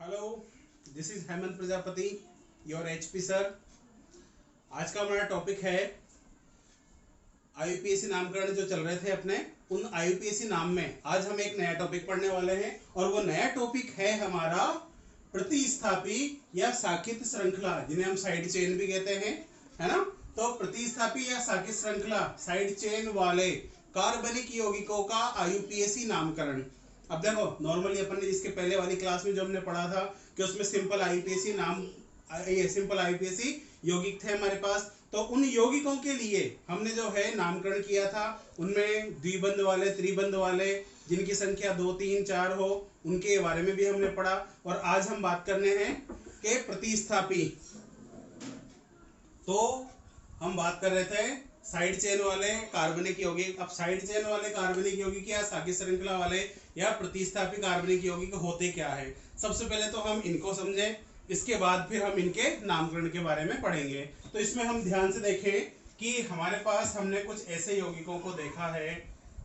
Hello, this is Hemant Prajapati, your HP sir. आज का हमारा टॉपिक है आईयूपीएसी नामकरण जो चल रहे थे अपने, उन आईयूपीएसी नाम में आज हम एक नया टॉपिक पढ़ने वाले हैं और वो नया टॉपिक है हमारा प्रतिस्थापी या साकित श्रृंखला, जिन्हें हम साइड चेन भी कहते हैं, है ना। तो प्रतिस्थापी या साकित श्रृंखला, साइड चेन वाले कार्बनिक यौगिकों का आईयूपीएसी नामकरण। अब देखो, नॉर्मली अपन ने इसके पहले वाली क्लास में जो हमने पढ़ा था कि उसमें सिंपल आईयूपीएसी नाम, सिंपल आईयूपीएसी यौगिक थे हमारे पास। तो उन यौगिकों के लिए हमने जो है नामकरण किया था, उनमें द्विबंध वाले, त्रिबंध वाले, जिनकी संख्या 2, 3, 4 हो, उनके बारे में भी हमने पढ़ा। और आज हम बात करने हैं कि प्रतिस्थापी। तो हम बात कर रहे थे साइड चेन वाले कार्बनिक यौगिक। अब साइड चेन वाले कार्बनिक यौगिक या साकित श्रृंखला वाले या प्रतिस्थापी कार्बनिक यौगिक होते क्या है, सबसे पहले तो हम इनको समझें, इसके बाद फिर हम इनके नामकरण के बारे में पढ़ेंगे। तो इसमें हम ध्यान से देखें कि हमारे पास हमने कुछ ऐसे यौगिकों को देखा है,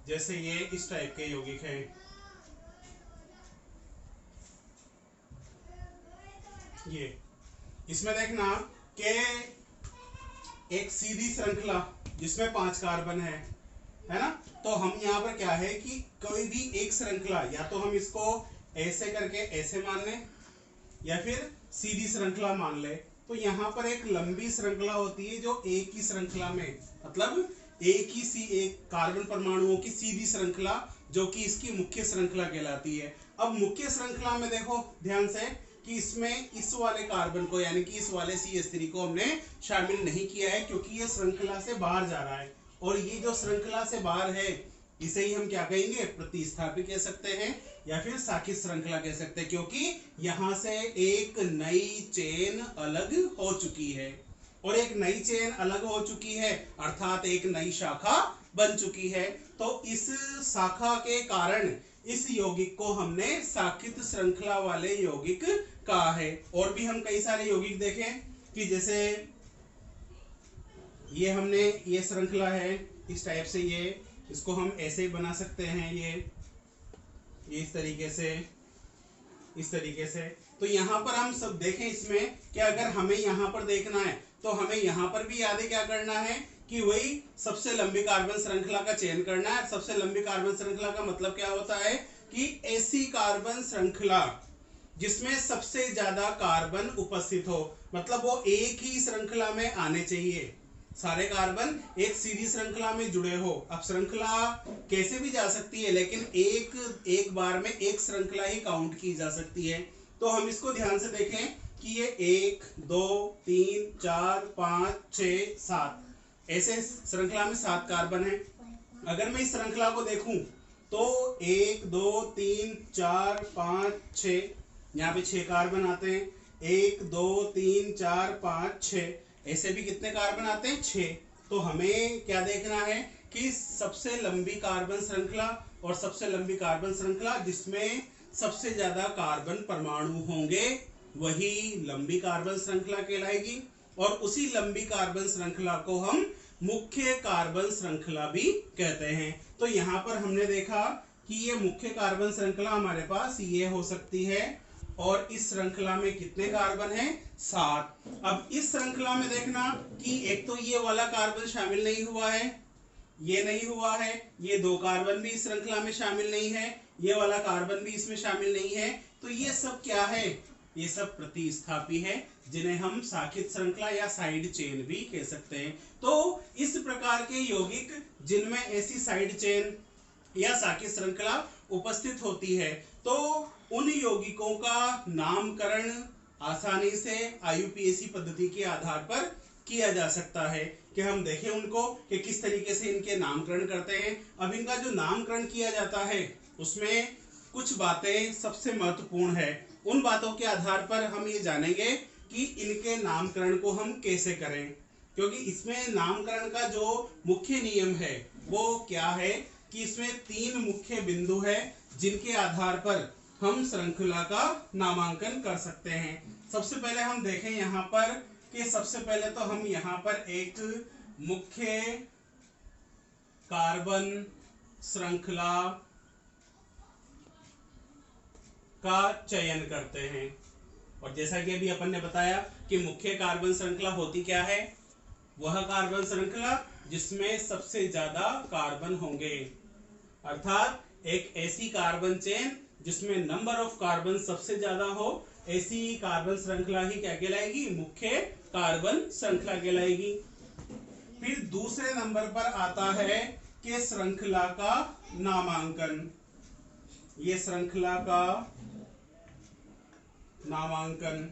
जैसे ये इस टाइप के यौगिक हैं। ये इसमें देखना कि एक सीधी श्रृंखला जिसमें 5 कार्बन है ना। तो हम यहाँ पर क्या है कि कोई भी एक श्रृंखला, या तो हम इसको ऐसे करके ऐसे मान लें या फिर सीधी श्रृंखला मान ले। तो यहाँ पर एक लंबी श्रृंखला होती है जो एक ही श्रृंखला में, मतलब एक कार्बन परमाणुओं की सीधी श्रृंखला, जो कि इसकी मुख्य श्रृंखला कहलाती है। अब मुख्य श्रृंखला में देखो ध्यान से कि इसमें इस वाले कार्बन को, यानी कि इस वाले CH3 को हमने शामिल नहीं किया है, क्योंकि ये श्रृंखला से बाहर जा रहा है। और ये जो श्रृंखला से बाहर है, इसे ही हम क्या कहेंगे, प्रतिस्थापी कह सकते हैं या फिर साकित श्रृंखला कह सकते हैं, क्योंकि यहां से एक नई चेन अलग हो चुकी है। और एक नई चेन अलग हो चुकी है अर्थात एक नई शाखा बन चुकी है। तो इस शाखा के कारण इस यौगिक को हमने साकित श्रृंखला वाले यौगिक कहा है। और भी हम कई सारे यौगिक देखें कि जैसे ये हमने, ये श्रृंखला है इस टाइप से, ये इसको हम ऐसे ही बना सकते हैं, ये इस तरीके से, इस तरीके से। तो यहाँ पर हम सब देखें इसमें कि अगर हमें यहाँ पर देखना है तो हमें यहाँ पर भी याद क्या करना है कि वही सबसे लंबी कार्बन श्रृंखला का चयन करना है। सबसे लंबी कार्बन श्रृंखला का मतलब क्या होता है कि ऐसी कार्बन श्रृंखला जिसमें सबसे ज्यादा कार्बन उपस्थित हो, मतलब वो एक ही श्रृंखला में आने चाहिए, सारे कार्बन एक सीधी श्रृंखला में जुड़े हो। अब श्रृंखला कैसे भी जा सकती है, लेकिन एक बार में एक श्रृंखला ही काउंट की जा सकती है। तो हम इसको ध्यान से देखें कि ये 1, 2, 3, 4, 5, 6, 7 ऐसे श्रृंखला में 7 कार्बन है। अगर मैं इस श्रृंखला को देखूं तो 1, 2, 3, 4, 5, 6, यहाँ पे 6 कार्बन आते हैं। 1, 2, 3, 4, 5, 6 ऐसे भी कितने कार्बन आते हैं, 6। तो हमें क्या देखना है कि सबसे लंबी कार्बन श्रृंखला, और सबसे लंबी कार्बन श्रृंखला जिसमें सबसे ज्यादा कार्बन परमाणु होंगे, वही लंबी कार्बन श्रृंखला कहलाएगी। और उसी लंबी कार्बन श्रृंखला को हम मुख्य कार्बन श्रृंखला भी कहते हैं। तो यहाँ पर हमने देखा कि ये मुख्य कार्बन श्रृंखला हमारे पास ये हो सकती है, और इस श्रृंखला में कितने कार्बन हैं, 7। अब इस श्रृंखला में देखना कि एक तो ये वाला कार्बन शामिल नहीं हुआ है, ये नहीं हुआ है, ये 2 कार्बन भी इस श्रृंखला में शामिल नहीं है, ये वाला कार्बन भी इसमें शामिल नहीं है। तो ये सब क्या है, ये सब प्रतिस्थापी है, जिन्हें हम साकित श्रृंखला या साइड चेन भी कह सकते हैं। तो इस प्रकार के यौगिक जिनमें ऐसी साइड चेन या साकित श्रृंखला उपस्थित होती है, तो उन यौगिकों का नामकरण आसानी से आईयूपीएसी पद्धति के आधार पर किया जा सकता है। कि हम देखें उनको कि किस तरीके से इनके नामकरण करते हैं। अब इनका जो नामकरण किया जाता है उसमें कुछ बातें सबसे महत्वपूर्ण है। उन बातों के आधार पर हम ये जानेंगे कि इनके नामकरण को हम कैसे करें, क्योंकि इसमें नामकरण का जो मुख्य नियम है वो क्या है कि इसमें 3 मुख्य बिंदु है जिनके आधार पर हम श्रृंखला का नामांकन कर सकते हैं। सबसे पहले हम देखें यहाँ पर कि सबसे पहले तो हम यहाँ पर एक मुख्य कार्बन श्रृंखला का चयन करते हैं। और जैसा कि अभी अपन ने बताया कि मुख्य कार्बन श्रृंखला होती क्या है, वह कार्बन श्रृंखला जिसमें सबसे ज्यादा कार्बन होंगे, अर्थात एक ऐसी कार्बन चेन जिसमें नंबर ऑफ कार्बन सबसे ज्यादा हो, ऐसी कार्बन श्रृंखला ही क्या कहलाएगी, मुख्य कार्बन श्रृंखला कहलाएगी। फिर दूसरे नंबर पर आता है कि श्रृंखला का नामांकन। ये श्रृंखला का नामांकन,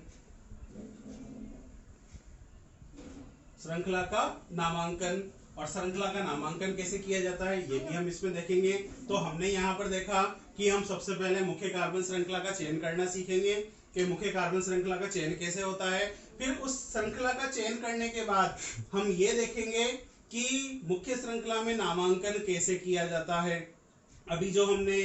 श्रृंखला का नामांकन, और श्रृंखला का नामांकन कैसे किया जाता है ये भी हम इसमें देखेंगे। तो हमने यहाँ पर देखा कि हम सबसे पहले मुख्य कार्बन श्रृंखला का चयन करना सीखेंगे कि मुख्य कार्बन श्रृंखला का चयन कैसे होता है। फिर उस श्रृंखला का चयन करने के बाद हम ये देखेंगे कि मुख्य श्रृंखला में नामांकन कैसे किया जाता है। अभी जो हमने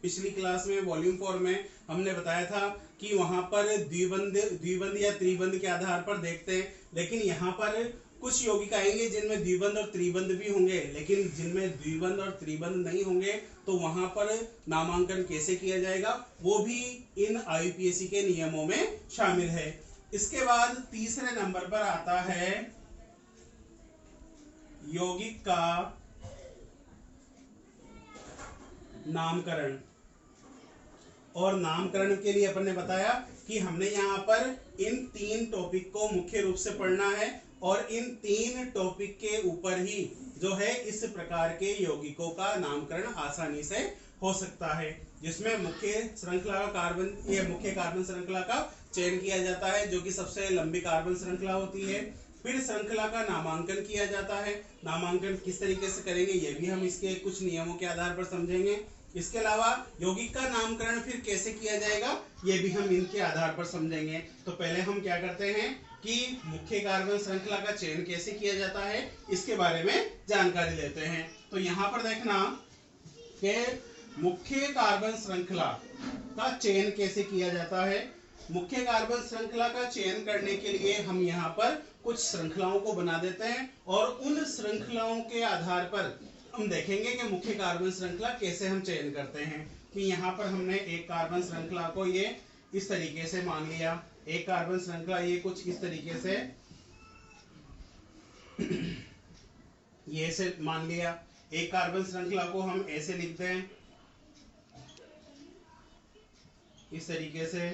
पिछली क्लास में वॉल्यूम 4 में हमने बताया था कि वहां पर द्विबंध या त्रिबंध के आधार पर देखते हैं, लेकिन यहाँ पर कुछ यौगिक आएंगे जिनमें द्विबंध और त्रिबंध भी होंगे, लेकिन जिनमें द्विबंध और त्रिबंध नहीं होंगे तो वहां पर नामांकन कैसे किया जाएगा वो भी इन IUPAC के नियमों में शामिल है। इसके बाद तीसरे नंबर पर आता है यौगिक का नामकरण। और नामकरण के लिए अपन ने बताया कि हमने यहाँ पर इन 3 टॉपिक को मुख्य रूप से पढ़ना है और इन 3 टॉपिक के ऊपर ही जो है इस प्रकार के यौगिकों का नामकरण आसानी से हो सकता है, जिसमें मुख्य श्रृंखला का कार्बन या मुख्य कार्बन श्रृंखला का चयन किया जाता है जो कि सबसे लंबी कार्बन श्रृंखला होती है। फिर श्रृंखला का नामांकन किया जाता है। नामांकन किस तरीके से करेंगे ये भी हम इसके कुछ नियमों के आधार पर समझेंगे। इसके अलावा यौगिक का नामकरण फिर कैसे किया जाएगा ये भी हम इनके आधार पर समझेंगे। तो पहले हम क्या करते हैं कि मुख्य कार्बन श्रृंखला का चयन कैसे किया जाता है इसके बारे में जानकारी लेते हैं। तो यहाँ पर देखना कि मुख्य कार्बन श्रृंखला का चयन कैसे किया जाता है। मुख्य कार्बन श्रृंखला का चयन करने के लिए हम यहाँ पर कुछ श्रृंखलाओं को बना देते हैं और उन श्रृंखलाओं के आधार पर हम देखेंगे कि मुख्य कार्बन श्रृंखला कैसे हम चयन करते हैं। कि यहाँ पर हमने एक कार्बन श्रृंखला को ये इस तरीके से मान लिया, एक कार्बन श्रृंखला ये कुछ इस तरीके से ये से मान लिया। एक कार्बन श्रृंखला को हम ऐसे लिखते हैं इस तरीके से,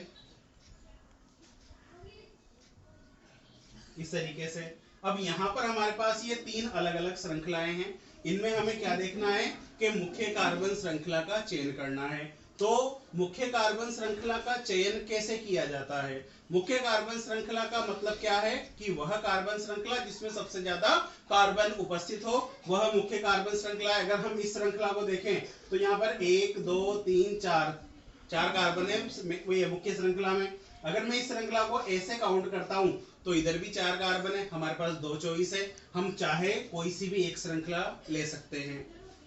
इस तरीके से। अब यहाँ पर हमारे पास ये 3 अलग अलग श्रृंखलाएं हैं। इनमें हमें क्या देखना है कि मुख्य कार्बन श्रृंखला का चयन करना है। तो मुख्य कार्बन श्रृंखला का चयन कैसे किया जाता है। मुख्य कार्बन श्रृंखला का मतलब क्या है कि वह कार्बन श्रृंखला जिसमें सबसे ज्यादा कार्बन उपस्थित हो वह मुख्य कार्बन श्रृंखला है। अगर हम इस श्रृंखला को देखें तो यहाँ पर 1 2 3 4 कार्बन है मुख्य श्रृंखला में। अगर मैं इस श्रृंखला को ऐसे काउंट करता हूं तो इधर भी 4 कार्बन है। हमारे पास 2 चॉइस है, हम चाहे कोई सी भी एक श्रृंखला ले सकते हैं।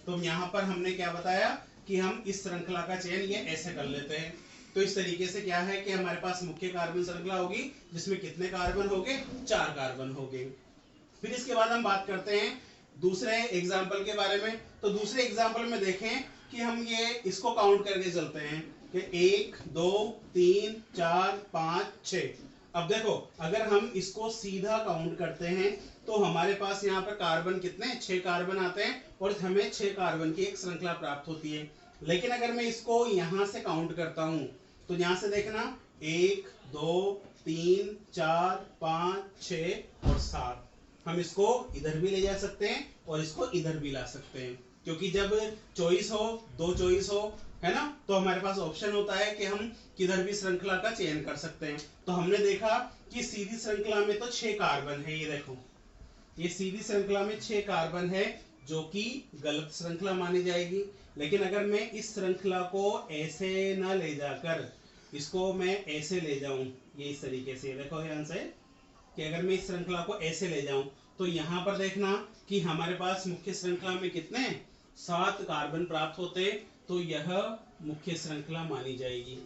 तो यहाँ पर हमने क्या बताया कि हम इस श्रृंखला का चयन ये ऐसे कर लेते हैं। तो इस तरीके से क्या है कि हमारे पास मुख्य कार्बन श्रृंखला होगी जिसमें कितने कार्बन होंगे, 4 कार्बन होंगे। फिर इसके बाद हम बात करते हैं दूसरे एग्जाम्पल के बारे में। तो दूसरे एग्जाम्पल में देखें कि हम ये इसको काउंट करके चलते हैं कि 1 2 3 4 5 6। अब देखो अगर हम इसको सीधा काउंट करते हैं तो हमारे पास यहाँ पर कार्बन कितने 6 कार्बन आते हैं और हमें 6 कार्बन की एक श्रृंखला प्राप्त होती है। लेकिन अगर मैं इसको यहाँ से काउंट करता हूँ तो यहाँ से देखना 1 2 3 4 5 6 और 7। हम इसको इधर भी ले जा सकते हैं और इसको इधर भी ला सकते हैं, क्योंकि जब चॉइस हो, 2 चॉइस हो, है ना, तो हमारे पास ऑप्शन होता है कि हम किधर भी श्रृंखला का चयन कर सकते हैं। तो हमने देखा कि सीधी श्रृंखला में तो 6 कार्बन है। ये देखो ये सीधी श्रृंखला में 6 कार्बन है जो कि गलत श्रृंखला मानी जाएगी। लेकिन अगर मैं इस श्रृंखला को ऐसे ना ले जाकर इसको मैं ऐसे ले जाऊं, ये इस तरीके से, देखो ध्यान से कि अगर मैं इस श्रृंखला को ऐसे ले जाऊं तो यहाँ पर देखना कि हमारे पास मुख्य श्रृंखला में कितने 7 कार्बन प्राप्त होते, तो यह मुख्य श्रृंखला मानी जाएगी।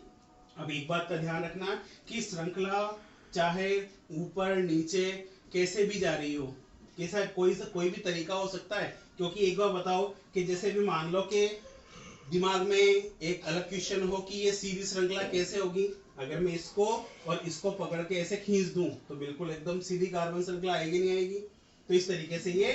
अब एक बात का ध्यान रखना कि श्रृंखला चाहे ऊपर नीचे कैसे भी जा रही हो, कैसा कोई भी तरीका हो सकता है। क्योंकि एक बार बताओ कि जैसे भी मान लो कि दिमाग में एक अलग क्वेश्चन हो कि ये सीधी श्रृंखला कैसे होगी। अगर मैं इसको और इसको पकड़ के ऐसे खींच दूं तो बिल्कुल एकदम सीधी कार्बन श्रृंखला आएगी नहीं आएगी। तो इस तरीके से ये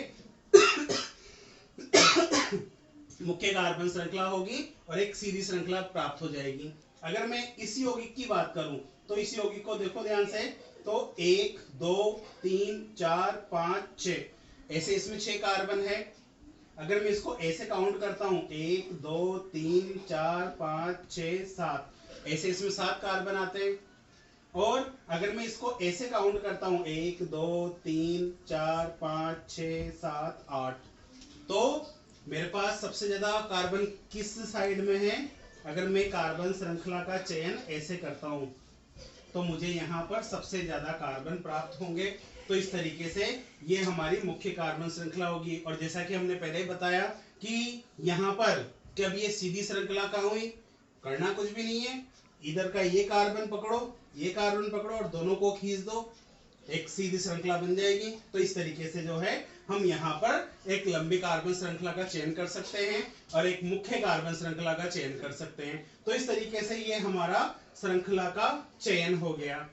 मुख्य कार्बन श्रृंखला होगी और एक सीधी श्रृंखला प्राप्त हो जाएगी। अगर मैं इस यौगिक की बात करूं तो इस यौगिक को देखो ध्यान से, तो 1 2 3 4 5 6 ऐसे इसमें 6 कार्बन है। अगर मैं इसको ऐसे काउंट करता हूं 1 2 3 4 5 6 7 ऐसे इसमें 7 कार्बन आते हैं। और अगर मैं इसको ऐसे काउंट करता हूं 1 2 3 4 5 6 7 8 तो मेरे पास सबसे ज्यादा कार्बन किस साइड में है। अगर मैं कार्बन श्रृंखला का चयन ऐसे करता हूं तो मुझे यहाँ पर सबसे ज्यादा कार्बन प्राप्त होंगे। तो इस तरीके से ये हमारी मुख्य कार्बन श्रृंखला होगी। और जैसा कि हमने पहले ही बताया कि यहाँ पर जब ये सीधी श्रृंखला का हुई, करना कुछ भी नहीं है, इधर का ये कार्बन पकड़ो और दोनों को खींच दो, एक सीधी श्रृंखला बन जाएगी। तो इस तरीके से जो है हम यहाँ पर एक लंबी कार्बन श्रृंखला का चयन कर सकते हैं और एक मुख्य कार्बन श्रृंखला का चयन कर सकते हैं। तो इस तरीके से ये हमारा श्रृंखला का चयन हो गया।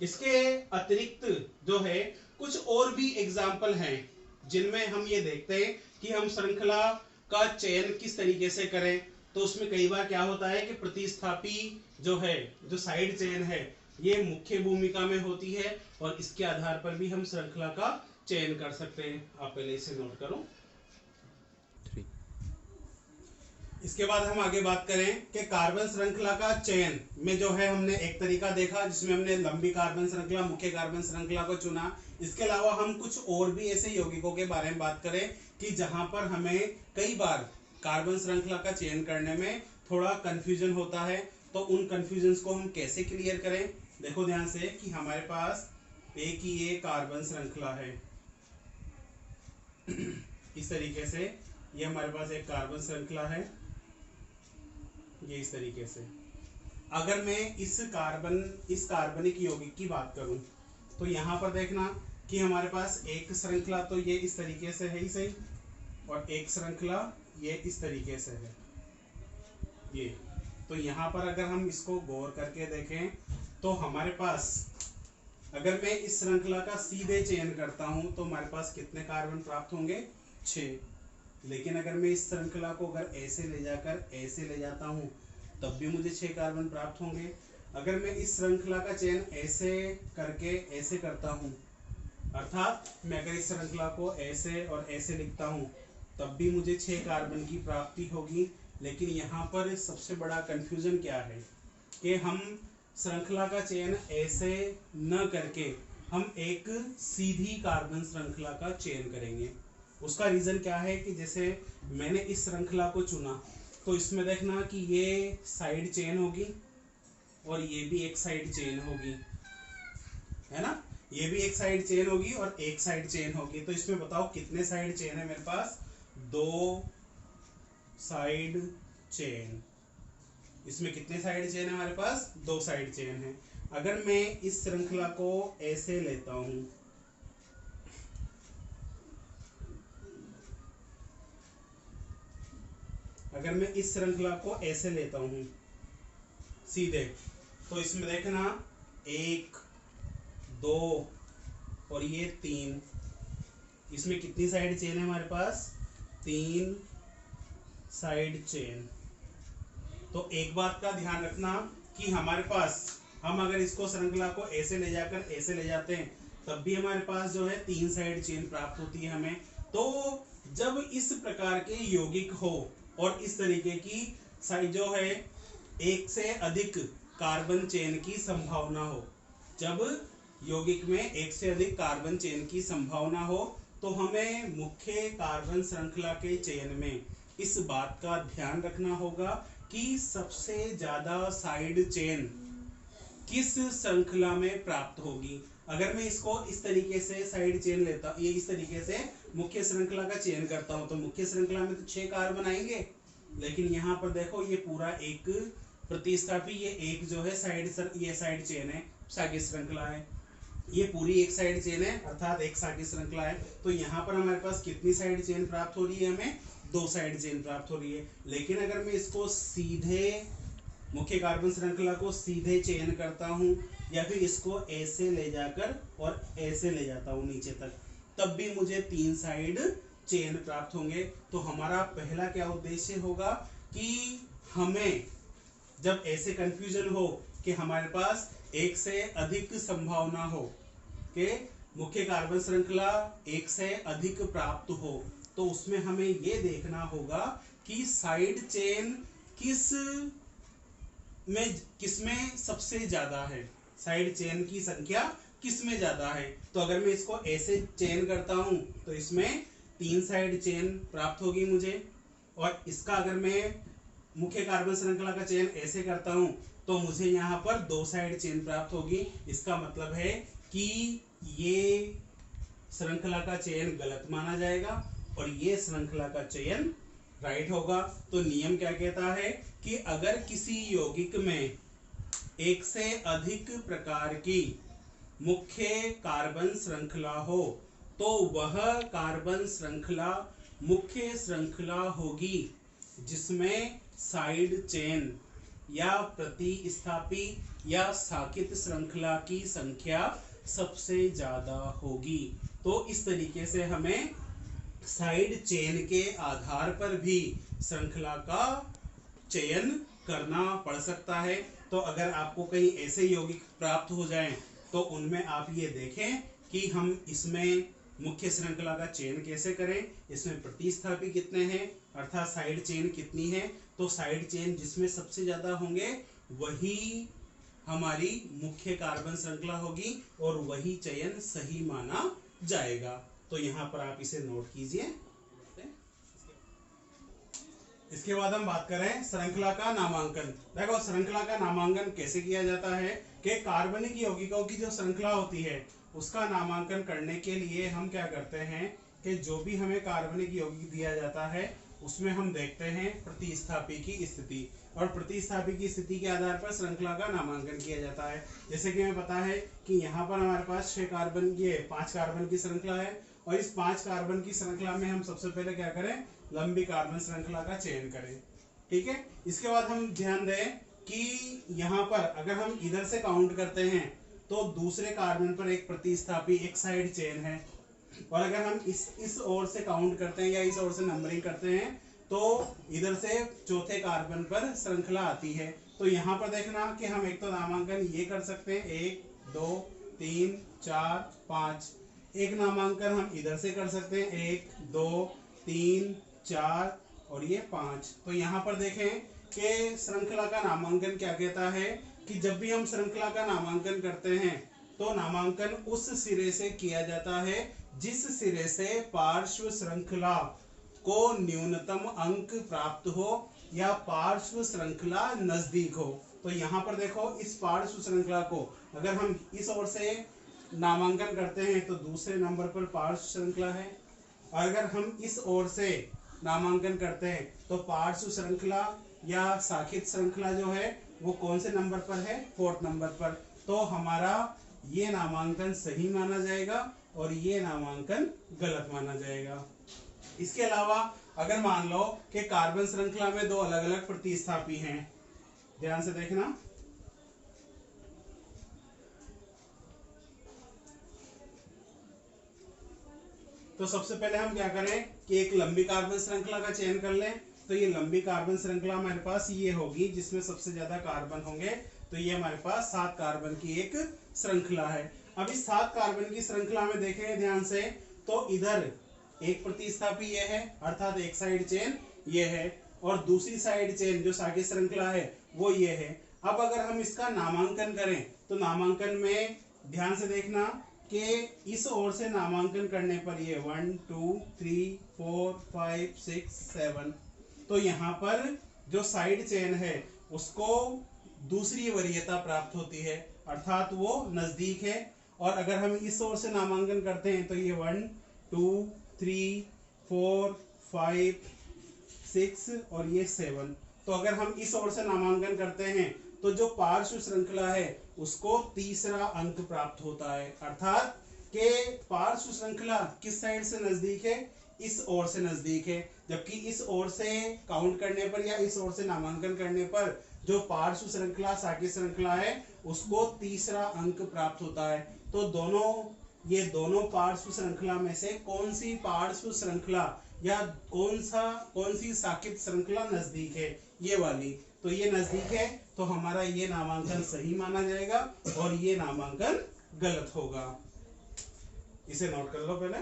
इसके अतिरिक्त जो है कुछ और भी एग्जाम्पल हैं जिनमें हम ये देखते हैं कि हम श्रृंखला का चयन किस तरीके से करें। तो उसमें कई बार क्या होता है कि प्रतिस्थापी जो है, जो साइड चेन है, ये मुख्य भूमिका में होती है और इसके आधार पर भी हम श्रृंखला का चयन कर सकते हैं। आप पहले इसे नोट करो। इसके बाद हम आगे बात करें कि कार्बन श्रृंखला का चयन में जो है हमने एक तरीका देखा जिसमें हमने लंबी कार्बन श्रृंखला, मुख्य कार्बन श्रृंखला को चुना। इसके अलावा हम कुछ और भी ऐसे यौगिकों के बारे में बात करें कि जहां पर हमें कई बार कार्बन श्रृंखला का चयन करने में थोड़ा कंफ्यूजन होता है। तो उन कंफ्यूजन को हम कैसे क्लियर करें। देखो ध्यान से कि हमारे पास एक ही ये कार्बन श्रृंखला है इस तरीके से, ये हमारे पास एक कार्बन श्रृंखला है, ये इस तरीके से। अगर मैं इस कार्बनिक यौगिक की बात करूं तो यहाँ पर देखना कि हमारे पास एक श्रृंखला तो ये इस तरीके से है ही सही, और एक श्रृंखला ये इस तरीके से है ये। तो यहाँ पर अगर हम इसको गौर करके देखें तो हमारे पास, अगर मैं इस श्रृंखला का सीधे चयन करता हूं तो हमारे पास कितने कार्बन प्राप्त होंगे, 6। लेकिन अगर मैं इस श्रृंखला को अगर ऐसे ले जाकर ऐसे ले जाता हूं तब भी मुझे 6 कार्बन प्राप्त होंगे। अगर मैं इस श्रृंखला का चयन ऐसे करके ऐसे करता हूं, अर्थात मैं अगर इस श्रृंखला को ऐसे और ऐसे लिखता हूं तब भी मुझे 6 कार्बन की प्राप्ति होगी। लेकिन यहाँ पर सबसे बड़ा कंफ्यूजन क्या है कि हम श्रृंखला का चयन ऐसे न करके हम एक सीधी कार्बन श्रृंखला का चयन करेंगे। उसका रीजन क्या है कि जैसे मैंने इस श्रृंखला को चुना तो इसमें देखना कि ये साइड चेन होगी और ये भी एक साइड चेन होगी, है ना, ये भी एक साइड चेन होगी और एक साइड चेन होगी। तो इसमें बताओ कितने साइड चेन है मेरे पास, 2 साइड चेन। इसमें कितने साइड चेन है हमारे पास, 2 साइड चेन है। अगर मैं इस श्रृंखला को ऐसे लेता हूं, अगर मैं इस श्रृंखला को ऐसे लेता हूं सीधे, तो इसमें देखना 1 2 और ये 3, इसमें कितनी साइड चेन है हमारे पास, 3 साइड चेन। तो एक बात का ध्यान रखना कि हमारे पास, हम अगर इसको श्रृंखला को ऐसे ले जाकर ऐसे ले जाते हैं तब भी हमारे पास जो है 3 साइड चेन प्राप्त होती है हमें। तो जब इस प्रकार के यौगिक हो और इस तरीके की साइड जो है एक से अधिक कार्बन चेन की संभावना हो, जब यौगिक में एक से अधिक कार्बन चेन की संभावना हो तो हमें मुख्य कार्बन श्रृंखला के चयन में इस बात का ध्यान रखना होगा कि सबसे ज्यादा साइड चेन किस श्रृंखला में प्राप्त होगी। अगर मैं इसको इस तरीके से साइड चेन लेता, ये इस तरीके से मुख्य श्रृंखला का चयन करता हूं तो मुख्य श्रृंखला में तो 6 कार्बन आएंगे। लेकिन यहाँ पर देखो ये पूरा एक प्रतिस्थापी, ये एक जो है ये साइड चेन है, सागी श्रृंखला है, ये पूरी एक साइड चेन है अर्थात एक सागी श्रृंखला है। तो यहाँ पर हमारे पास कितनी साइड चेन प्राप्त हो रही है, हमें दो साइड चेन प्राप्त हो रही है। लेकिन अगर मैं इसको सीधे मुख्य कार्बन श्रृंखला को सीधे चयन करता हूं या फिर इसको ऐसे ले जाकर और ऐसे ले जाता हूं नीचे तक, तब भी मुझे तीन साइड चेन प्राप्त होंगे। तो हमारा पहला क्या उद्देश्य होगा कि हमें जब ऐसे कंफ्यूजन हो कि हमारे पास एक से अधिक संभावना हो कि मुख्य कार्बन श्रृंखला एक से अधिक प्राप्त हो, तो उसमें हमें यह देखना होगा कि साइड चेन किसमें सबसे ज्यादा है, साइड चेन की संख्या किसमें ज्यादा है। तो अगर मैं इसको ऐसे चेन करता हूं तो इसमें तीन साइड चेन प्राप्त होगी मुझे, और इसका अगर मैं मुख्य कार्बन श्रृंखला का चयन ऐसे करता हूं तो मुझे यहाँ पर दो साइड चेन प्राप्त होगी। इसका मतलब है कि ये श्रृंखला का चयन गलत माना जाएगा और ये श्रृंखला का चयन राइट होगा। तो नियम क्या कहता है कि अगर किसी यौगिक में एक से अधिक प्रकार की मुख्य कार्बन श्रृंखला हो तो वह कार्बन श्रृंखला मुख्य श्रृंखला होगी जिसमें साइड चेन या प्रतिस्थापी या साकित श्रृंखला की संख्या सबसे ज्यादा होगी। तो इस तरीके से हमें साइड चेन के आधार पर भी श्रृंखला का चयन करना पड़ सकता है। तो अगर आपको कहीं ऐसे यौगिक प्राप्त हो जाएं तो उनमें आप ये देखें कि हम इसमें मुख्य श्रृंखला का चयन कैसे करें, इसमें प्रतिस्थापी कितने हैं अर्थात साइड चेन कितनी है। तो साइड चेन जिसमें सबसे ज्यादा होंगे वही हमारी मुख्य कार्बन श्रृंखला होगी और वही चयन सही माना जाएगा। तो यहाँ पर आप इसे नोट कीजिए। इसके बाद हम बात करें श्रृंखला का नामांकन। देखो श्रृंखला का नामांकन कैसे किया जाता है कि कार्बनिक यौगिकों की जो श्रृंखला होती है उसका नामांकन करने के लिए हम क्या करते हैं कि जो भी हमें कार्बनिक यौगिक दिया जाता है उसमें हम देखते हैं प्रतिस्थापी की स्थिति, और प्रतिस्थापी की स्थिति के आधार पर श्रृंखला का नामांकन किया जाता है। जैसे कि हमें पता है कि यहाँ पर हमारे पास 5 कार्बन की श्रृंखला है और इस 5 कार्बन की श्रृंखला में हम सबसे पहले क्या करें, लंबी कार्बन श्रृंखला का चयन करें। ठीक है, इसके बाद हम ध्यान दें कि यहाँ पर अगर हम इधर से काउंट करते हैं तो दूसरे कार्बन पर एक प्रतिस्थापी एक साइड चेन है, और अगर हम इस ओर से काउंट करते हैं या इस ओर से नंबरिंग करते हैं तो इधर से चौथे कार्बन पर श्रृंखला आती है। तो यहाँ पर देखना कि हम एक तो नामांकन ये कर सकते हैं 1 2 3 4 5, एक नामांकन हम इधर से कर सकते हैं 1 2 3 4 और ये 5। तो यहाँ पर देखें कि श्रृंखला का नामांकन क्या कहता है कि जब भी हम श्रृंखला का नामांकन करते हैं तो नामांकन उस सिरे से किया जाता है जिस सिरे से पार्श्व श्रृंखला को न्यूनतम अंक प्राप्त हो या पार्श्व श्रृंखला नजदीक हो। तो यहाँ पर देखो इस पार्श्व श्रृंखला को अगर हम इस ओर से नामांकन करते हैं तो दूसरे नंबर पर पार्श्व श्रृंखला है, और अगर हम इस ओर से नामांकन करते हैं तो पार्श्व श्रृंखला या साकित श्रृंखला जो है वो कौन से नंबर पर है, 4th नंबर पर। तो हमारा ये नामांकन सही माना जाएगा और ये नामांकन गलत माना जाएगा। इसके अलावा अगर मान लो कि कार्बन श्रृंखला में दो अलग अलग प्रतिस्थापी हैं, ध्यान से देखना, तो सबसे पहले हम क्या करें कि एक लंबी कार्बन श्रृंखला का चयन कर लें। तो ये लंबी कार्बन श्रृंखला हमारे पास ये होगी जिसमें सबसे ज्यादा कार्बन होंगे। तो ये हमारे पास 7 कार्बन की एक श्रृंखला है। अब इस 7 कार्बन की श्रृंखला में देखें ध्यान से, तो इधर एक प्रतिस्थापी ये है अर्थात एक साइड चेन ये है, और दूसरी साइड चेन जो साकित श्रृंखला है वो ये है। अब अगर हम इसका नामांकन करें तो नामांकन में ध्यान से देखना कि इस ओर से नामांकन करने पर ये 1 2 3 4 5 6 7, तो यहाँ पर जो साइड चेन है उसको दूसरी वरीयता प्राप्त होती है अर्थात वो नजदीक है। और अगर हम इस ओर से नामांकन करते हैं तो ये 1 2 3 4 5 6 और ये 7, तो अगर हम इस ओर से नामांकन करते हैं तो जो पार्श्व श्रृंखला है उसको तीसरा अंक प्राप्त होता है, अर्थात कि पार्श्व श्रृंखला किस साइड से नजदीक है, इस ओर से नजदीक है, जबकि इस ओर से काउंट करने पर या इस ओर से नामांकन करने पर जो पार्श्व श्रृंखला साकी श्रृंखला है उसको तीसरा अंक प्राप्त होता है। तो ये दोनों पार्श्व श्रृंखला में से कौन सी पार्श्व श्रृंखला या कौन सी साकित श्रृंखला नजदीक है, ये वाली। तो ये नजदीक है तो हमारा ये नामांकन सही माना जाएगा और ये नामांकन गलत होगा। इसे नोट कर लो पहले।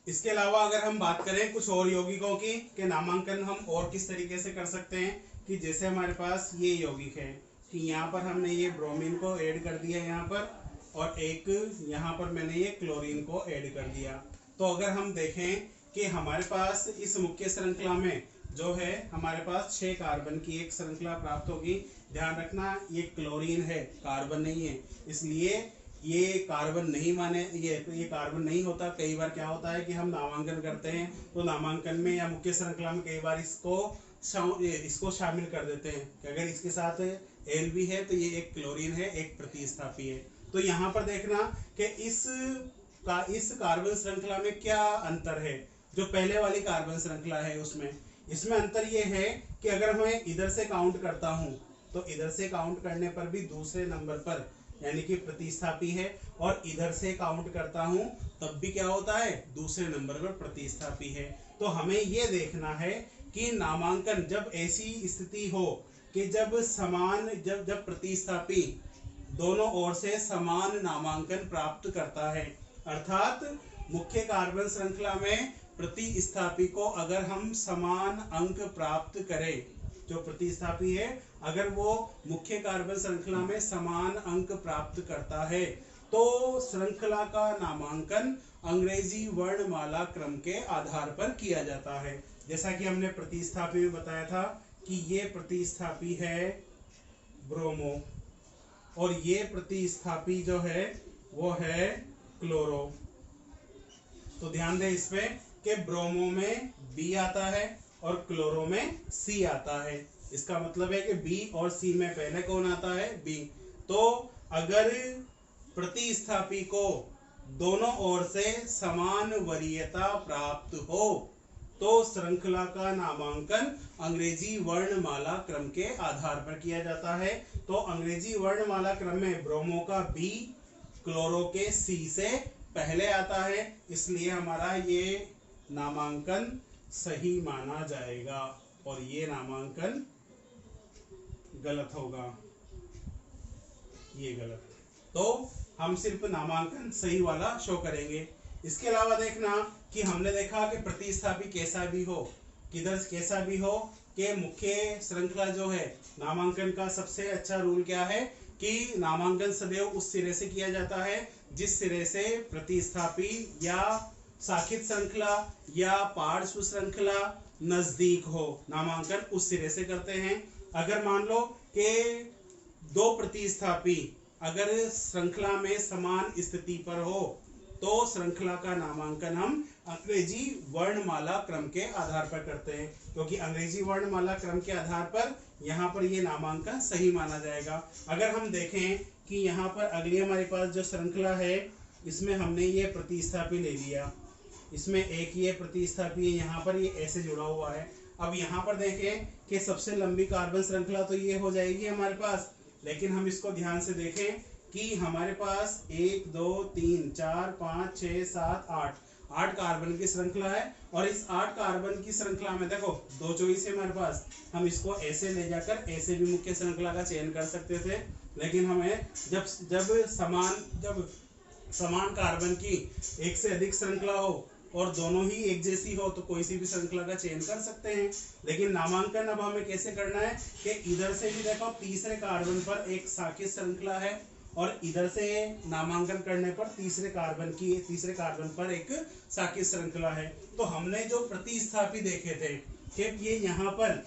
इसके अलावा अगर हम बात करें कुछ और यौगिकों की कि नामांकन हम और किस तरीके से कर सकते हैं, कि जैसे हमारे पास ये यौगिक है कि यहाँ पर हमने ये ब्रोमीन को ऐड कर दिया यहाँ पर, और एक यहाँ पर मैंने ये क्लोरीन को ऐड कर दिया। तो अगर हम देखें कि हमारे पास इस मुख्य श्रृंखला में जो है हमारे पास 6 कार्बन की एक श्रृंखला प्राप्त होगी। ध्यान रखना ये क्लोरीन है, कार्बन नहीं है, इसलिए ये कार्बन नहीं माने, ये कार्बन नहीं होता। कई बार क्या होता है कि हम नामांकन करते हैं तो नामांकन में या मुख्य श्रृंखला में कई बार इसको शामिल कर देते हैं कि अगर इसके साथ एल भी है तो ये एक क्लोरीन है, एक प्रतिस्थापी है। तो यहाँ पर देखना कि इस कार्बन श्रृंखला में क्या अंतर है। जो पहले वाली कार्बन श्रृंखला है उसमें इसमें अंतर ये है कि अगर मैं इधर से काउंट करता हूं तो इधर से काउंट करने पर भी दूसरे नंबर पर यानी कि प्रतिस्थापी है, और इधर से काउंट करता हूं तब भी क्या होता है, दूसरे नंबर पर प्रतिस्थापी है। तो हमें ये देखना है कि नामांकन जब ऐसी स्थिति हो कि जब प्रतिस्थापी दोनों ओर से समान नामांकन प्राप्त करता है, अर्थात मुख्य कार्बन श्रृंखला में प्रतिस्थापी को अगर हम समान अंक प्राप्त करें, जो प्रतिस्थापी है अगर वो मुख्य कार्बन श्रृंखला में समान अंक प्राप्त करता है तो श्रृंखला का नामांकन अंग्रेजी वर्णमाला क्रम के आधार पर किया जाता है। जैसा कि हमने प्रतिस्थापी में बताया था कि ये प्रतिस्थापी है ब्रोमो और ये प्रतिस्थापी जो है वो है क्लोरो। तो ध्यान दें इस पे कि ब्रोमो में बी आता है और क्लोरो में सी आता है। इसका मतलब है कि बी और सी में पहले कौन आता है, बी। तो अगर प्रतिस्थापी को दोनों ओर से समान वरीयता प्राप्त हो तो श्रृंखला का नामांकन अंग्रेजी वर्णमाला क्रम के आधार पर किया जाता है। तो अंग्रेजी वर्णमाला क्रम में ब्रोमो का बी क्लोरो के सी से पहले आता है, इसलिए हमारा ये नामांकन सही माना जाएगा और ये नामांकन गलत होगा, ये गलत। तो हम सिर्फ नामांकन सही वाला शो करेंगे। इसके अलावा देखना कि हमने देखा कि प्रतिस्थापी कैसा भी हो, किधर कैसा भी हो, कि मुख्य श्रृंखला जो है नामांकन का सबसे अच्छा रूल क्या है कि नामांकन सदैव उस सिरे से किया जाता है जिस सिरे से प्रतिस्थापी या साखित श्रृंखला या पार्श्व श्रृंखला नजदीक हो, नामांकन उस सिरे से करते हैं। अगर मान लो कि दो प्रतिस्थापी अगर श्रृंखला में समान स्थिति पर हो तो श्रृंखला का नामांकन हम अंग्रेजी वर्णमाला क्रम के आधार पर करते हैं, क्योंकि अंग्रेजी वर्णमाला क्रम के आधार पर यहाँ पर ये नामांकन सही माना जाएगा। अगर हम देखें कि यहाँ पर अगली हमारे पास जो श्रृंखला है इसमें हमने ये प्रतिस्थापी ले लिया, इसमें एक ये प्रतिस्थापी है, यहाँ पर ये ऐसे जुड़ा हुआ है। अब यहाँ पर देखें कि सबसे लंबी कार्बन श्रृंखला तो ये हो जाएगी हमारे पास, लेकिन हम इसको ध्यान से देखें कि हमारे पास 1 2 3 4 5 6 7 8 कार्बन की श्रृंखला है, और इस 8 कार्बन की श्रृंखला में देखो दो चॉइस है हमारे पास। हम इसको ऐसे ले जाकर ऐसे भी मुख्य श्रृंखला का चयन कर सकते थे, लेकिन हमें जब समान कार्बन की एक से अधिक श्रृंखला हो और दोनों ही एक जैसी हो तो कोई सी भी श्रृंखला का चयन कर सकते हैं। लेकिन नामांकन अब हमें कैसे करना है कि इधर से भी देखो तीसरे कार्बन पर एक साखित श्रृंखला है और इधर से नामांकन करने पर तीसरे कार्बन पर एक साखित श्रृंखला है। तो हमने जो प्रतिस्थापी देखे थे कि ये यहाँ पर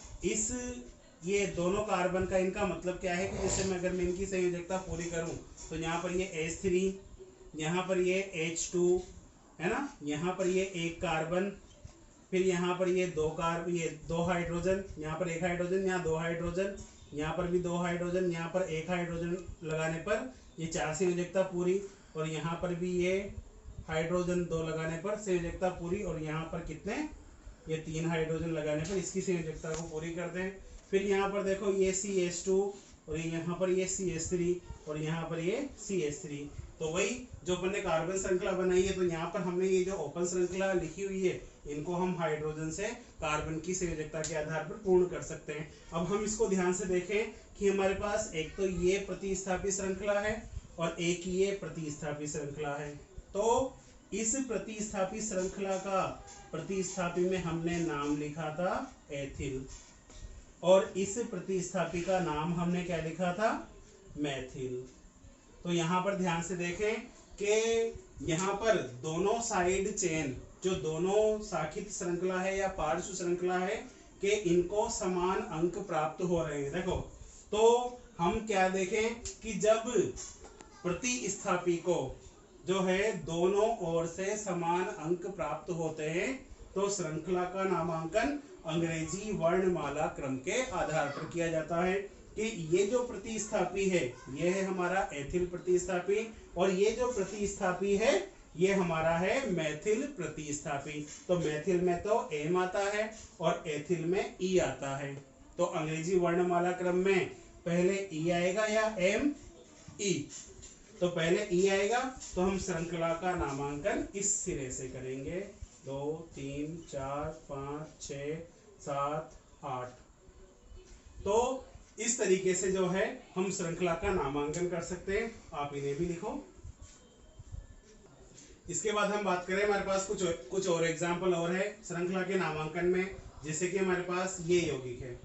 ये दोनों कार्बन का इनका मतलब क्या है कि जैसे मैं अगर इनकी संयोजकता पूरी करूं तो यहाँ पर ये H3, यहाँ पर ये H2 है ना, यहाँ पर ये एक कार्बन, फिर यहाँ पर ये दो हाइड्रोजन, यहाँ पर एक हाइड्रोजन, यहाँ 2 हाइड्रोजन, यहाँ पर भी 2 हाइड्रोजन, यहाँ पर एक हाइड्रोजन लगाने पर ये 4 संयोजकता पूरी, और यहाँ पर भी ये हाइड्रोजन 2 लगाने पर संयोजकता पूरी, और यहाँ पर कितने, ये 3 हाइड्रोजन लगाने पर इसकी संयोजकता को पूरी कर दें। फिर यहाँ पर देखो ये CH2 और यहाँ पर ये CH3 और यहाँ पर ये CH3, तो वही जो अपन ने कार्बन श्रृंखला बनाई है, तो यहाँ पर हमने ये जो ओपन श्रृंखला लिखी हुई है इनको हम हाइड्रोजन से कार्बन की संयोजकता के आधार पर पूर्ण कर सकते हैं। अब हम इसको ध्यान से देखें कि हमारे पास एक तो ये प्रतिस्थापी श्रृंखला है और एक ये प्रतिस्थापी श्रृंखला है। तो इस प्रतिस्थापी श्रृंखला का प्रतिस्थापी में हमने नाम लिखा था एथिल, और इस प्रतिस्थापी का नाम हमने क्या लिखा था, मैथिल। तो यहाँ पर ध्यान से देखें कि यहाँ पर दोनों साइड चेन, जो दोनों शाखित श्रृंखला है या पार्श्व श्रृंखला है, कि इनको समान अंक प्राप्त हो रहे हैं। देखो, तो हम क्या देखें कि जब प्रतिस्थापी को जो है दोनों ओर से समान अंक प्राप्त होते हैं, तो श्रृंखला का नामांकन अंग्रेजी वर्णमाला क्रम के आधार पर किया जाता है। कि ये जो प्रतिस्थापी है ये है हमारा एथिल प्रतिस्थापी, और ये जो प्रतिस्थापी है ये हमारा है मैथिल प्रतिस्थापी। तो मैथिल में तो एम आता है और एथिल में ई आता है। तो अंग्रेजी वर्णमाला क्रम में पहले ई आएगा या एम ई, तो पहले ई आएगा, तो हम श्रृंखला का नामांकन इस सिरे से करेंगे, 2 3 4 5 6 7 8। तो इस तरीके से जो है हम श्रृंखला का नामांकन कर सकते हैं। आप इन्हें भी लिखो। इसके बाद हम बात करें, हमारे पास कुछ और एग्जाम्पल और है श्रृंखला के नामांकन में, जैसे कि हमारे पास ये यौगिक है।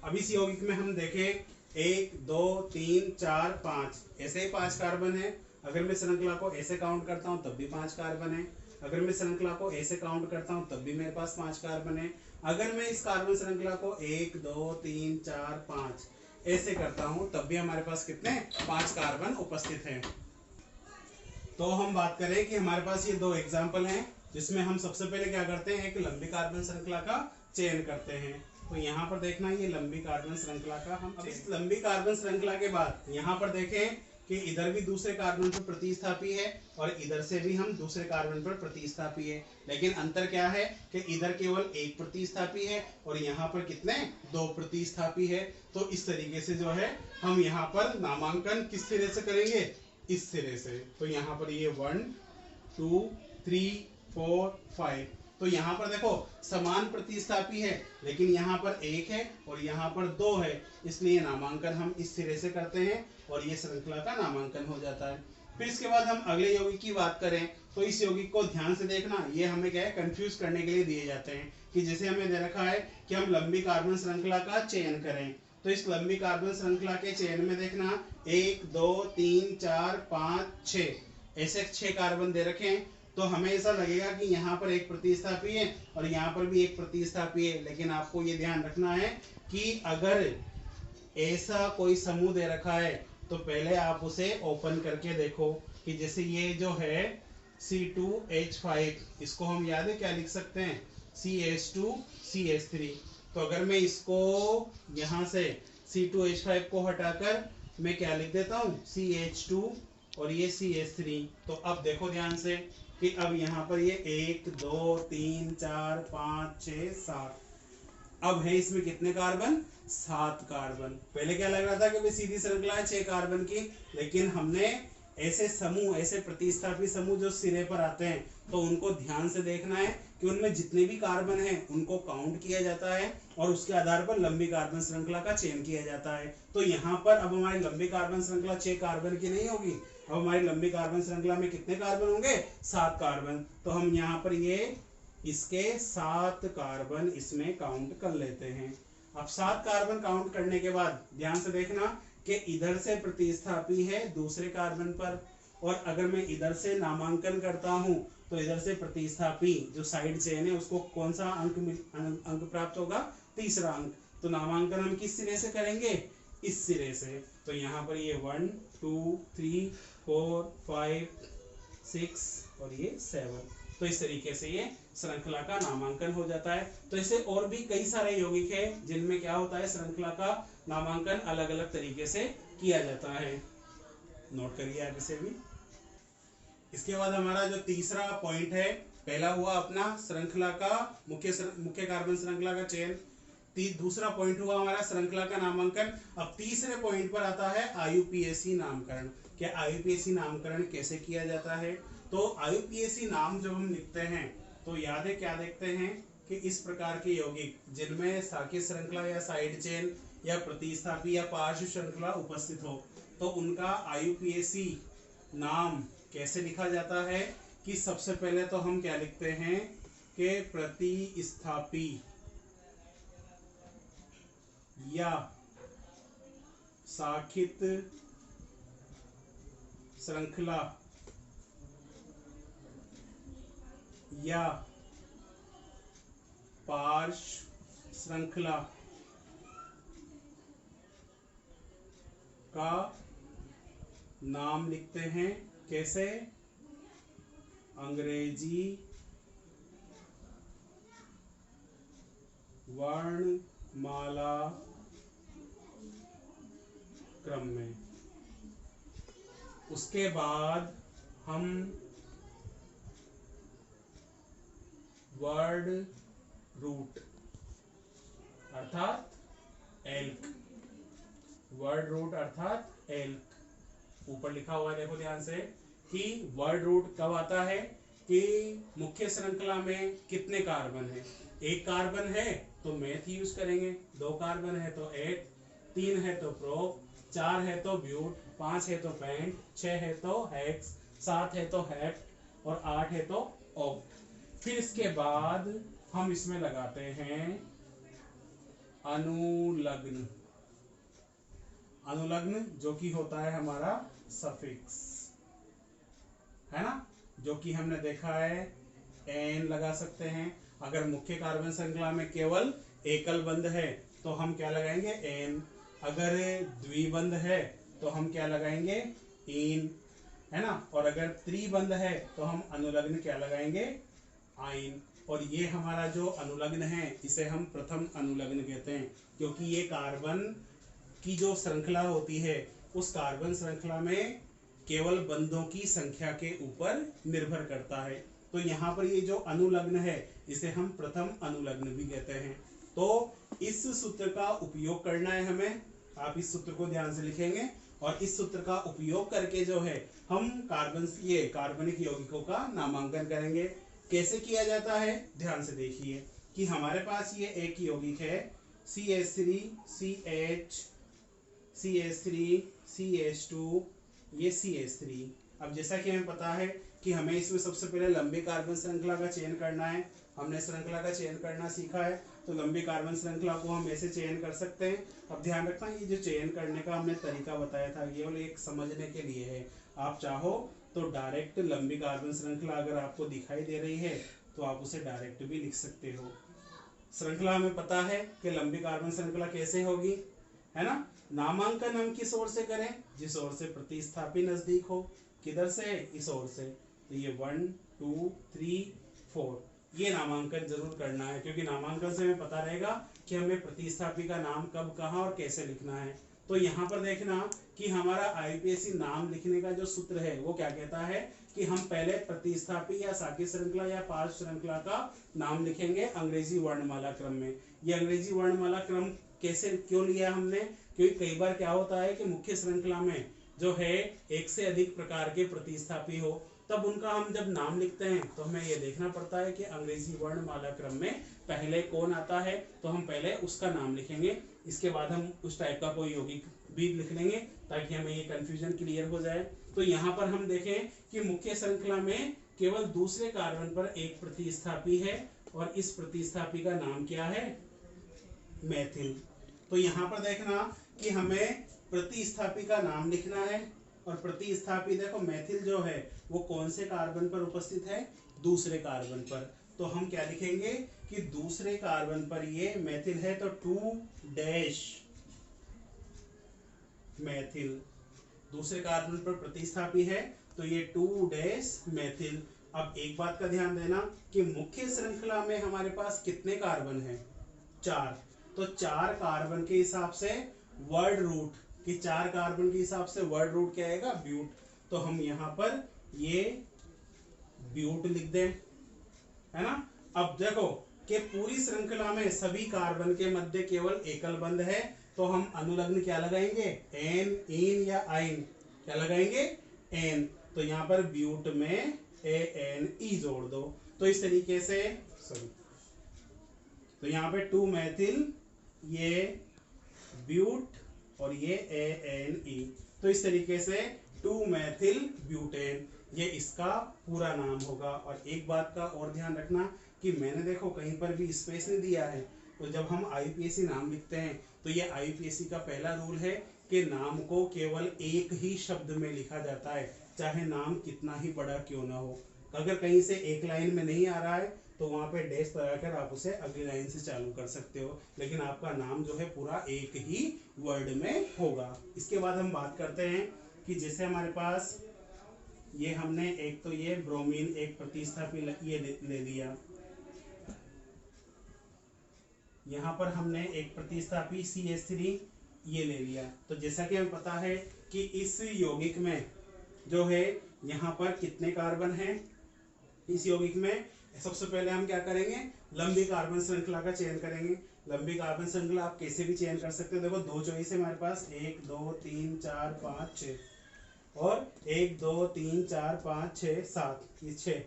अब इस यौगिक में हम देखें 1 2 3 4 5 ऐसे ही 5 कार्बन है। अगर मैं श्रृंखला को ऐसे काउंट करता हूँ तब भी 5 कार्बन है। अगर मैं श्रृंखला को ऐसे काउंट करता हूँ तब भी मेरे पास 5 कार्बन है। अगर मैं इस कार्बन श्रृंखला को 1 2 3 4 5 ऐसे करता हूँ तब भी हमारे पास कितने 5 कार्बन उपस्थित हैं। तो हम बात करें कि हमारे पास ये 2 एग्जाम्पल हैं, जिसमें हम सबसे पहले क्या करते हैं, एक लंबी कार्बन श्रृंखला का चयन करते हैं। तो यहाँ पर देखना, ये लंबी कार्बन श्रृंखला का हम अब इस लंबी कार्बन श्रृंखला के बाद यहाँ पर देखें कि इधर भी दूसरे कार्बन पर प्रतिस्थापी है और इधर से भी हम दूसरे कार्बन पर प्रतिस्थापी है, लेकिन अंतर क्या है कि इधर केवल एक प्रतिस्थापी है और यहाँ पर कितने 2 प्रतिस्थापी है। तो इस तरीके से जो है हम यहाँ पर नामांकन किस सिरे से करेंगे, इस सिरे से। तो यहाँ पर ये 1 2 3 4 5, तो यहाँ पर देखो समान प्रतिस्थापी है, लेकिन यहाँ पर 1 है और यहाँ पर 2 है, इसलिए नामांकन हम इस सिरे से करते हैं और ये श्रृंखला का नामांकन हो जाता है। फिर इसके बाद हम अगले यौगिक की बात करें, तो इस यौगिक को ध्यान से देखना, ये हमें क्या है कंफ्यूज करने के लिए दिए जाते हैं। कि जैसे हमें दे रखा है कि हम लंबी कार्बन श्रृंखला का चयन करें, तो इस लंबी कार्बन श्रृंखला के चयन में देखना 1 2 3 4 5 6 ऐसे 6 कार्बन दे रखे हैं। तो हमें ऐसा लगेगा कि यहाँ पर एक प्रतिस्थापी है और यहाँ पर भी एक प्रतिस्थापी है, लेकिन आपको ये ध्यान रखना है कि अगर ऐसा कोई समूह दे रखा है तो पहले आप उसे ओपन करके देखो। कि जैसे ये जो है C2H5, इसको हम याद है क्या लिख सकते हैं, CH2CH3। तो अगर मैं इसको यहाँ से C2H5 को हटाकर मैं क्या लिख देता हूँ, CH2 और ये CH3। तो अब देखो ध्यान से कि अब यहाँ पर ये 1 2 3 4 5 6 7, अब है इसमें कितने कार्बन, 7 कार्बन। पहले क्या लग रहा था कि भाई सीधी श्रृंखला है 6 कार्बन की, लेकिन हमने ऐसे समूह, ऐसे प्रतिस्थापी समूह जो सिरे पर आते हैं, तो उनको ध्यान से देखना है कि उनमें जितने भी कार्बन हैं उनको काउंट किया जाता है और उसके आधार पर लंबी कार्बन श्रृंखला का चयन किया जाता है। तो यहाँ पर अब हमारी लंबी कार्बन श्रृंखला 6 कार्बन की नहीं होगी, अब हमारी लंबी कार्बन श्रृंखला में कितने कार्बन होंगे, 7 कार्बन। तो हम यहाँ पर ये इसके 7 कार्बन इसमें काउंट कर लेते हैं। अब 7 कार्बन काउंट करने के बाद ध्यान से देखना कि इधर से प्रतिस्थापी है दूसरे कार्बन पर, और अगर मैं इधर से नामांकन करता हूं तो इधर से प्रतिस्थापी जो साइड चेन है उसको कौन सा अंक प्राप्त होगा, तीसरा अंक। तो नामांकन हम किस सिरे से करेंगे, इस सिरे से। तो यहाँ पर ये 1 2 3 4 5 6 और ये 7। तो इस तरीके से ये श्रृंखला का नामांकन हो जाता है। तो इसे और भी कई सारे यौगिक है जिनमें क्या होता है, श्रृंखला का नामांकन अलग अलग तरीके से किया जाता है। नोट करिए आप इसे भी। इसके बाद हमारा जो तीसरा पॉइंट है, पहला हुआ अपना श्रृंखला का मुख्य कार्बन श्रृंखला का चयन, दूसरा पॉइंट हुआ हमारा श्रृंखला का नामांकन। अब तीसरे पॉइंट पर आता है आईयूपीएसी नामकरण। क्या आईयूपीएसी नामकरण कैसे किया जाता है? तो आईयूपीएसी नाम जब हम लिखते हैं तो यादें क्या देखते हैं कि इस प्रकार के यौगिक जिनमें शाखीय श्रृंखला या साइड चेन या प्रतिस्थापी या पार्श्व श्रृंखला उपस्थित हो, तो उनका आईयूपीएसी नाम कैसे लिखा जाता है कि सबसे पहले तो हम क्या लिखते हैं कि प्रतिस्थापी या शाखित श्रृंखला या पार्श्व श्रृंखला का नाम लिखते हैं कैसे? अंग्रेजी वर्णमाला क्रम में। उसके बाद हम वर्ड रूट अर्थात एल्क, वर्ड रूट अर्थात एल्क ऊपर लिखा हुआ है, देखो ध्यान से कि वर्ड रूट कब आता है कि मुख्य श्रृंखला में कितने कार्बन है। एक कार्बन है तो मेथ यूज करेंगे, दो कार्बन है तो एट, तीन है तो प्रोप, चार है तो ब्यूट, पांच है तो पेंट, छह है तो हेक्स, सात है तो हेप्ट और आठ है तो ऑक्ट। फिर इसके बाद हम इसमें लगाते हैं अनुलग्न, अनुलग्न जो कि होता है हमारा सफिक्स, है ना, जो कि हमने देखा है एन लगा सकते हैं। अगर मुख्य कार्बन श्रृंखला में केवल एकल बंध है तो हम क्या लगाएंगे? एन। अगर द्विबंध है तो हम क्या लगाएंगे? इन, है ना। और अगर त्रिबंध है तो हम अनुलग्न क्या लगाएंगे? आइन। और ये हमारा जो अनुलग्न है इसे हम प्रथम अनुलग्न कहते हैं, क्योंकि ये कार्बन की जो श्रृंखला होती है उस कार्बन श्रृंखला में केवल बंधों की संख्या के ऊपर निर्भर करता है। तो यहाँ पर ये जो अनुलग्न है इसे हम प्रथम अनुलग्न भी कहते हैं। तो इस सूत्र का उपयोग करना है हमें, आप इस सूत्र को ध्यान से लिखेंगे और इस सूत्र का उपयोग करके जो है हम कार्बनिक यौगिकों का नामांकन करेंगे। कैसे किया जाता है ध्यान से देखिए कि हमारे पास ये एक यौगिक है CH3 CH CH3 CH2 ये CH3। अब जैसा कि हमें पता है कि हमें इसमें सबसे पहले लंबी कार्बन श्रृंखला का चयन करना है। हमने श्रृंखला का चयन करना सीखा है, तो लंबी कार्बन श्रृंखला को हम ऐसे चयन कर सकते हैं। अब ध्यान रखना, ये जो चयन करने का हमने तरीका बताया था ये केवल एक समझने के लिए है। आप चाहो तो डायरेक्ट लंबी कार्बन श्रृंखला अगर आपको दिखाई दे रही है तो आप उसे डायरेक्ट भी लिख सकते हो। श्रृंखला हमें पता है कि लंबी कार्बन श्रृंखला कैसे होगी, है ना। नामांकन हम किस ओर से करें? जिस ओर से प्रतिस्थापी नजदीक हो। किधर से? इस ओर से। तो ये 1 2 3 4 ये नामांकन जरूर करना है, क्योंकि नामांकन से हमें पता रहेगा कि हमें प्रतिस्थापी का नाम कब, कहाँ और कैसे लिखना है। तो यहाँ पर देखना कि हमारा आईयूपीएसी नाम लिखने का जो सूत्र है वो क्या कहता है कि हम पहले प्रतिस्थापी या शाखीय श्रृंखला या पार्श्व श्रृंखला का नाम लिखेंगे अंग्रेजी वर्णमाला क्रम में। ये अंग्रेजी वर्णमाला क्रम कैसे क्यों लिया हमने? क्योंकि कई बार क्या होता है कि मुख्य श्रृंखला में जो है एक से अधिक प्रकार के प्रतिस्थापी हो, तब उनका हम जब नाम लिखते हैं तो हमें यह देखना पड़ता है कि अंग्रेजी वर्णमाला क्रम में पहले कौन आता है, तो हम पहले उसका नाम लिखेंगे। इसके बाद हम उस टाइप का कोई यौगिक भी लिख लेंगे ताकि हमें ये कंफ्यूजन क्लियर हो जाए। तो यहाँ पर हम देखें कि मुख्य श्रृंखला में केवल दूसरे कार्बन पर एक प्रतिस्थापी है और इस प्रतिस्थापी का नाम क्या है? मेथिल। तो यहाँ पर देखना कि हमें प्रतिस्थापी का नाम लिखना है और प्रतिस्थापी देखो मेथिल जो है वो कौन से कार्बन पर उपस्थित है? दूसरे कार्बन पर। तो हम क्या लिखेंगे कि दूसरे कार्बन पर ये मेथिल है, तो 2' मेथिल। दूसरे कार्बन पर प्रतिस्थापी है तो ये 2' मेथिल। अब एक बात का ध्यान देना कि मुख्य श्रृंखला में हमारे पास कितने कार्बन हैं? 4। तो 4 कार्बन के हिसाब से वर्ड रूट कि 4 कार्बन के हिसाब से वर्ड रूट क्या आएगा? ब्यूट। तो हम यहाँ पर ये ब्यूट लिख दें, है ना। अब देखो कि पूरी श्रृंखला में सभी कार्बन के मध्य केवल एकल बंध है, तो हम अनुलग्न क्या लगाएंगे, एन, इन या आइन, क्या लगाएंगे, एन। तो यहाँ पर ब्यूट में ANE जोड़ दो। तो इस तरीके से सॉरी, तो यहाँ पे 2-मेथिल, ये ब्यूट और ये ANE, तो इस तरीके से 2-मेथिल ब्यूटेन, ये इसका पूरा नाम होगा। और एक बात का और ध्यान रखना कि मैंने देखो कहीं पर भी स्पेस नहीं दिया है, तो जब हम IUPAC नाम लिखते हैं तो ये IUPAC का पहला रूल है कि नाम को केवल एक ही शब्द में लिखा जाता है, चाहे नाम कितना ही बड़ा क्यों ना हो। अगर कहीं से एक लाइन में नहीं आ रहा है तो वहां पे डैश लगाकर आप उसे अगली लाइन से चालू कर सकते हो, लेकिन आपका नाम जो है पूरा एक ही वर्ड में होगा। इसके बाद हम बात करते हैं कि जैसे हमारे पास ये हमने एक तो ये ब्रोमीन एक प्रतिस्थापी ये ले लिया, यहाँ पर हमने एक प्रतिस्थापी CH3 ये ले लिया। तो जैसा कि हमें पता है कि इस यौगिक में जो है यहाँ पर कितने कार्बन हैं, इस यौगिक में सबसे पहले हम क्या करेंगे, लंबी कार्बन श्रृंखला का चयन करेंगे। लंबी कार्बन श्रृंखला आप कैसे भी चयन कर सकते हो। देखो 2 चॉइस है हमारे पास, 1 2 3 4 5 6 और 1 2 3 4 5 6 7, ये 6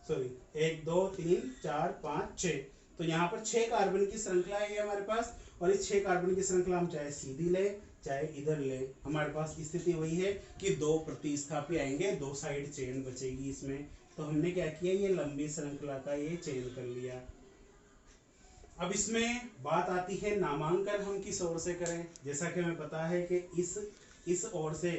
सॉरी 1 2 3 4 5 6। तो यहाँ पर 6 कार्बन की श्रृंखला है हमारे पास, और इस 6 कार्बन की श्रृंखला हम चाहे सीधी ले चाहे इधर ले, हमारे पास स्थिति वही है कि 2 प्रतिस्थापी आएंगे, 2 साइड चेन बचेगी इसमें। तो हमने क्या किया, ये लंबी श्रृंखला का ये चयन कर लिया। अब इसमें बात आती है नामांकन हम किस ओर से करें। जैसा कि हमें पता है कि इस ओर से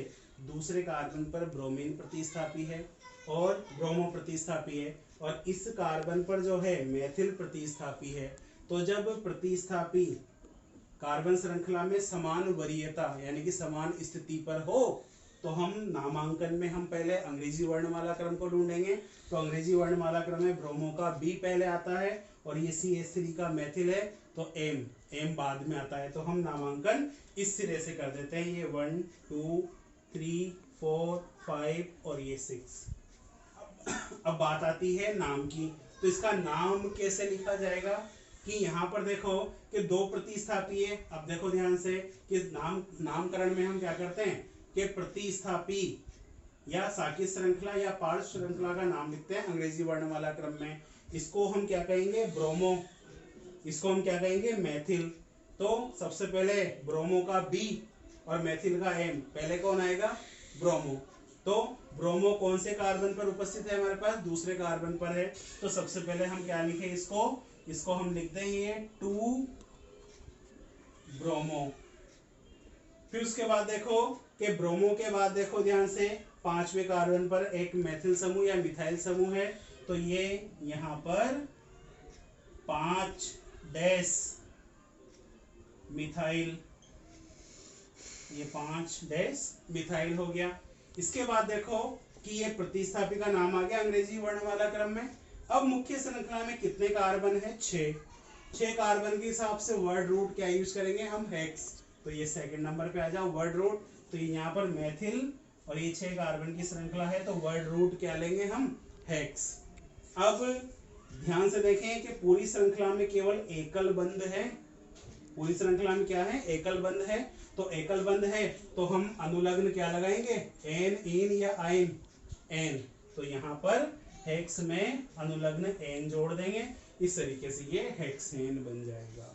दूसरे कार्बन पर ब्रोमीन प्रतिस्थापी है और ब्रोमो प्रतिस्थापी है, और इस कार्बन पर जो है मेथिल प्रतिस्थापी है। तो जब प्रतिस्थापी कार्बन श्रृंखला में समान वरीयता यानी कि समान स्थिति पर हो, तो हम नामांकन में हम पहले अंग्रेजी वर्णमाला क्रम को ढूंढेंगे। तो अंग्रेजी वर्णमाला क्रम में ब्रोमो का B पहले आता है और ये CH3 का मेथिल है, तो M बाद में आता है। तो हम नामांकन इस सिरे से कर देते हैं, ये 1 2 3 4 5 और ये 6। अब बात आती है नाम की। तो इसका नाम कैसे लिखा जाएगा कि यहाँ पर देखो कि 2 प्रतिस्थापी है। अब देखो ध्यान से कि नामकरण में हम क्या करते हैं कि प्रतिस्थापी या साकी श्रृंखला या पार्श्व श्रृंखला का नाम लिखते हैं अंग्रेजी वर्णमाला क्रम में। इसको हम क्या कहेंगे, ब्रोमो, इसको हम क्या कहेंगे, मेथिल। तो सबसे पहले ब्रोमो का B और मेथिल का M, पहले कौन आएगा, ब्रोमो। तो ब्रोमो कौन से कार्बन पर उपस्थित है, हमारे पास दूसरे कार्बन पर है। तो सबसे पहले हम क्या लिखे, इसको हम लिखते हैं ये 2 ब्रोमो। फिर उसके बाद देखो कि ब्रोमो के बाद देखो ध्यान से 5वें कार्बन पर एक मेथिल समूह या मिथाइल समूह है। तो ये यहाँ पर 5 डैश मिथाइल, ये 5 डैश मिथाइल हो गया। इसके बाद देखो कि ये प्रतिस्थापी का नाम आ गया अंग्रेजी वर्णमाला क्रम में। अब मुख्य श्रृंखला में कितने कार्बन है, 6 कार्बन के हिसाब से वर्ड रूट क्या यूज करेंगे हम, हेक्स। तो ये सेकंड नंबर पे आ जाओ वर्ड रूट। तो यहाँ पर मेथिल और ये 6 कार्बन की श्रृंखला है, तो वर्ड रूट क्या लेंगे हम, हेक्स। अब ध्यान से देखें कि पूरी श्रृंखला में केवल एकल बंध है। पूरी श्रृंखला में क्या है, एकल बंध है। तो एकल बंध है तो हम अनुलग्न क्या लगाएंगे, एन, इन या आइन, एन। तो यहाँ पर हेक्स में अनुलग्न एन जोड़ देंगे, इस तरीके से ये हेक्सेन बन जाएगा।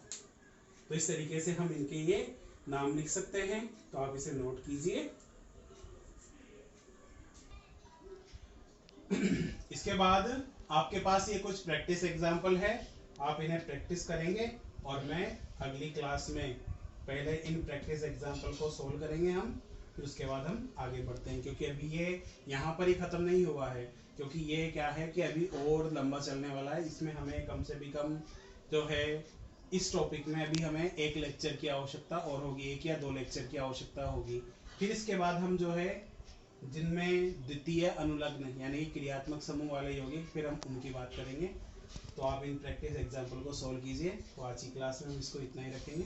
तो इस तरीके से हम इनके ये नाम लिख सकते हैं। तो आप इसे नोट कीजिए। इसके बाद आपके पास ये कुछ प्रैक्टिस एग्जाम्पल है, आप इन्हें प्रैक्टिस करेंगे और मैं अगली क्लास में पहले इन प्रैक्टिस एग्जाम्पल को सोल्व करेंगे हम, फिर उसके बाद हम आगे बढ़ते हैं। क्योंकि अभी ये यहाँ पर ही खत्म नहीं हुआ है, क्योंकि ये क्या है कि अभी और लंबा चलने वाला है। इसमें हमें कम से भी कम जो है इस टॉपिक में अभी हमें 1 लेक्चर की आवश्यकता और होगी, 1 या 2 लेक्चर की आवश्यकता होगी। फिर इसके बाद हम जो है जिनमें द्वितीय अनुलग्न यानी क्रियात्मक समूह वाले यौगिक, फिर हम उनकी बात करेंगे। तो आप इन प्रैक्टिस एग्जाम्पल को सोल्व कीजिए। तो आज की क्लास में हम इसको इतना ही रखेंगे।